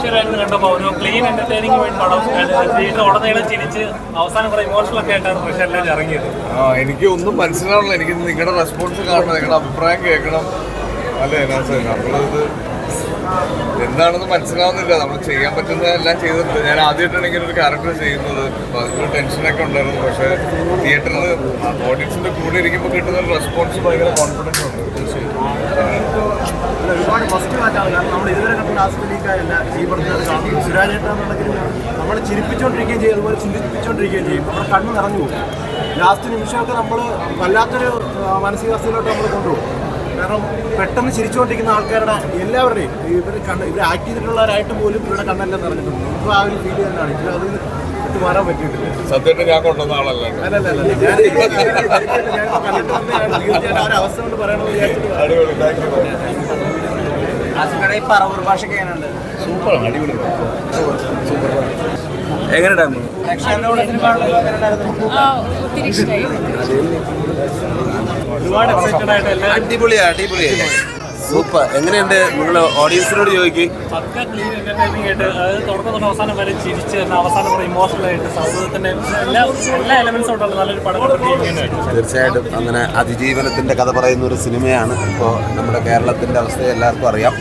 പ്രേക്ഷകരായിട്ട് കണ്ടപ്പോൾ ഒരു clean entertaining പടം ഉടനീളം ചിരിച്ച് അവസാനം കുറെ ഇമോഷണൽ ഒക്കെ ആയിട്ടാണ് പ്രേക്ഷകരെല്ലാം ഇറങ്ങിയത്. എനിക്ക് ഒന്നും മനസ്സിലാവണില്ല. എനിക്ക് നിങ്ങളുടെ റെസ്പോൺസ് കാണണം, നിങ്ങളുടെ അഭിപ്രായം കേൾക്കണം. അല്ലേ നമ്മളിത് എന്താണെന്ന് മനസ്സിലാവുന്നില്ല. നമ്മൾ ചെയ്യാൻ പറ്റുന്നതെല്ലാം ചെയ്തിട്ടുണ്ട്. ഞാൻ ആദ്യമായിട്ടാണ് ഇങ്ങനെ ഒരു ക്യാരക്ടർ ചെയ്യുന്നത്. അപ്പോൾ അതിലൊരു ടെൻഷനൊക്കെ ഉണ്ടായിരുന്നു. പക്ഷേ തിയേറ്ററിൽ ഓഡിയൻസിൻ്റെ കൂടെ ഇരിക്കുമ്പോൾ കിട്ടുന്ന ഒരു റെസ്പോൺസ് ഭയങ്കര കോൺഫിഡൻസ് ഉണ്ട്. ഒരുപാട് പോസിറ്റീവായിട്ടാണ്. കാരണം നമ്മൾ ഇതുവരെ കണ്ട ആസ്വദിക്കാറില്ല ഈ പറഞ്ഞത് കാണുന്നത്. സുരാജേട്ടാണെന്നുണ്ടെങ്കിൽ നമ്മൾ ചിരിപ്പിച്ചുകൊണ്ടിരിക്കുകയും ചെയ്യും, അതുപോലെ ചിന്തിപ്പിച്ചുകൊണ്ടിരിക്കുകയും ചെയ്യും. നമ്മുടെ കണ്ണ് നിറഞ്ഞു പോകും. ലാസ്റ്റ് നിമിഷമൊക്കെ നമ്മൾ വല്ലാത്തൊരു മാനസികാവസ്ഥയിലോട്ട് നമ്മൾ കൊണ്ടുപോകും. കാരണം പെട്ടെന്ന് ചിരിച്ചുകൊണ്ടിരിക്കുന്ന ആൾക്കാരുടെ എല്ലാവരുടെയും ഇവർ ആക്ട് ചെയ്തിട്ടുള്ളവരായിട്ട് പോലും ഇവരുടെ കണ്ണെല്ലാം നിറഞ്ഞിട്ടുണ്ട്. ഇപ്പോൾ ആ ഒരു ഫീൽ തന്നെയാണ്. ഇപ്പോൾ അത് വിട്ട് മാറാൻ പറ്റിയിട്ടില്ല. സത്യമായിട്ട് ഞാൻ കൊണ്ടുവന്ന ആളല്ല. ഞാൻ ആ അവസ്ഥ കൊണ്ട് പറയണമെന്ന് വിചാരിച്ചിട്ട്. സൂപ്പറാണ്, അടിപൊളി. എങ്ങനെയുണ്ടായിരുന്നു? അടിപൊളിയാ. സൂപ്പർ. എങ്ങനെയുണ്ട്? നിങ്ങൾ ഓഡിയൻസിനോട് ചോദിക്കും. പക്ക ക്ലീൻ എന്റർടൈനിങ് ആയിട്ട്, അതായത് തുടക്കം തൊട്ട് അവസാനം വരെ ചിരിച്ച് അവസാനം കൂടെ ഇമോഷണൽ ആയിട്ട് സൗഹൃദത്തിന്റെ എല്ലാ എലമെന്റ്സും ഉണ്ടല്ലോ നല്ലൊരു പടം. തീർച്ചയായിട്ടും അങ്ങനെ അതിജീവനത്തിൻ്റെ കഥ പറയുന്ന ഒരു സിനിമയാണ്. ഇപ്പോൾ നമ്മുടെ കേരളത്തിൻ്റെ അവസ്ഥ എല്ലാവർക്കും അറിയാം.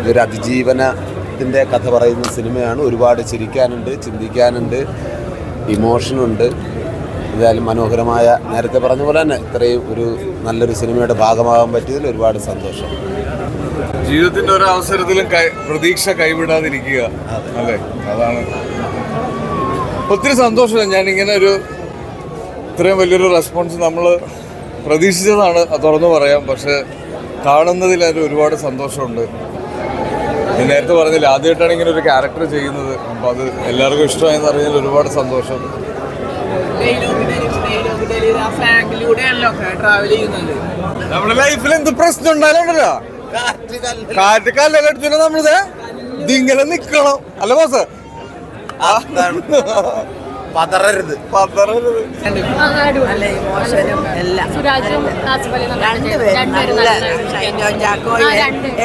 ഇതൊരു അതിജീവനത്തിൻ്റെ കഥ പറയുന്ന സിനിമയാണ്. ഒരുപാട് ചിരിക്കാനുണ്ട്, ചിന്തിക്കാനുണ്ട്, ഇമോഷനുണ്ട്. എന്തായാലും മനോഹരമായ, നേരത്തെ പറഞ്ഞ പോലെ തന്നെ ഇത്രയും ഒരു നല്ലൊരു സിനിമയുടെ ഭാഗമാകാൻ പറ്റിയതിൽ ഒരുപാട് സന്തോഷം. ജീവിതത്തിന്റെ ഒരു അവസരത്തിലും പ്രതീക്ഷ കൈവിടാതിരിക്കുക, അല്ലേ? അതാണ് ഒത്തിരി സന്തോഷം. ഞാനിങ്ങനെ ഇത്രയും വലിയൊരു റെസ്പോൺസ് നമ്മൾ പ്രതീക്ഷിച്ചതാണ്, തുറന്നു പറയാം. പക്ഷെ കാണുന്നതിൽ അതിൽ ഒരുപാട് സന്തോഷമുണ്ട്. ഞാൻ നേരത്തെ പറഞ്ഞില്ല, ആദ്യമായിട്ടാണ് ഇങ്ങനെ ഒരു ക്യാരക്ടർ ചെയ്യുന്നത്. അപ്പോൾ അത് എല്ലാവർക്കും ഇഷ്ടമായെന്ന് അറിഞ്ഞതിൽ ഒരുപാട് സന്തോഷം. നമ്മുടെ ലൈഫിൽ എന്ത് പ്രശ്നം ഉണ്ടായാലുണ്ടല്ലോ, കാറ്റ് കല്ലെല്ലാം എടുത്തിട്ട് നമ്മളിത് ഇതിങ്ങനെ നിക്കണം, അല്ല ബോസ്? പതറരുത്.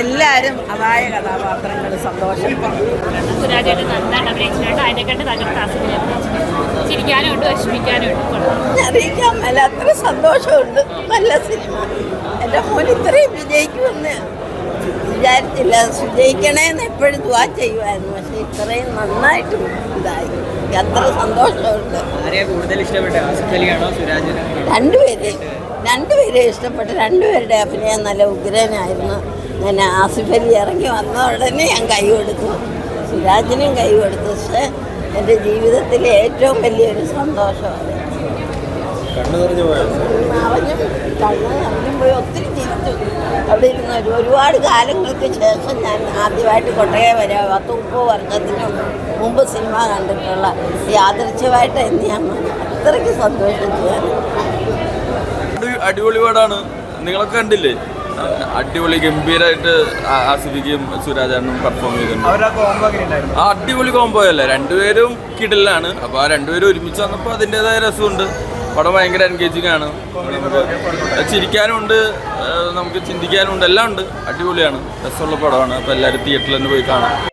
എല്ലാരും അതായ കഥാപാത്രങ്ങൾ. സന്തോഷം. അറിയിക്കാൻ മേല അത്ര സന്തോഷമുണ്ട്. നല്ല സിനിമ. എൻ്റെ മോൻ ഇത്രയും വിജയിക്കുമെന്ന് വിചാരിച്ചില്ല. വിജയിക്കണേന്ന് എപ്പോഴും ദുആ ചെയ്യുമായിരുന്നു. പക്ഷെ ഇത്രയും നന്നായിട്ട് ഇതായി. അത്ര സന്തോഷമുണ്ട്. രണ്ടുപേരെ ഇഷ്ടപ്പെട്ടു. രണ്ടുപേരുടെ അഭിനയം നല്ല ഉഗ്രനായിരുന്നു. ഞാൻ ആസിഫ് അലി ഇറങ്ങി വന്ന ഉടനെ ഞാൻ കൈ കൊടുത്തു, സുരാജിനും കൈ കൊടുത്തു. പക്ഷേ എൻ്റെ ജീവിതത്തിലെ ഏറ്റവും വലിയൊരു സന്തോഷമാണ്. കണ്ണ് നിറഞ്ഞു പോയി. ഒത്തിരി ചിരിച്ചു. അവിടെ ഇരുന്ന് ഒരുപാട് കാലങ്ങൾക്ക് ശേഷം ഞാൻ ആദ്യമായിട്ട് കൊട്ടയം വരാം. 30 വർഷത്തിന് മുമ്പ് സിനിമ കണ്ടിട്ടുള്ള യാദൃച്ഛ്യമായിട്ട് എന്ന് ഞാൻ അത്രയ്ക്ക് സന്തോഷിച്ചു. അടിപൊളി പാടാണ്. നിങ്ങളൊക്കെ കണ്ടില്ലേ? അടിപൊളി ഗംഭീരമായിട്ട് ആസ്വദിക്കുകയും സുരാജാനും പെർഫോം ചെയ്തിട്ടുണ്ട്. ആ അടിപൊളി കോംബോ അല്ലേ, രണ്ടുപേരും കിടലാണ്. അപ്പോൾ ആ രണ്ടുപേരും ഒരുമിച്ച് വന്നപ്പോൾ അതിൻ്റെതായ രസമുണ്ട്. പടം ഭയങ്കര എൻഗേജിങ് ആണ്. നമുക്ക് ചിരിക്കാനും ഉണ്ട്, നമുക്ക് ചിന്തിക്കാനും ഉണ്ട്, എല്ലാം ഉണ്ട്. അടിപൊളിയാണ്, രസമുള്ള പടമാണ്. അപ്പോൾ എല്ലാവരും തിയേറ്ററിൽ തന്നെ പോയി കാണാം.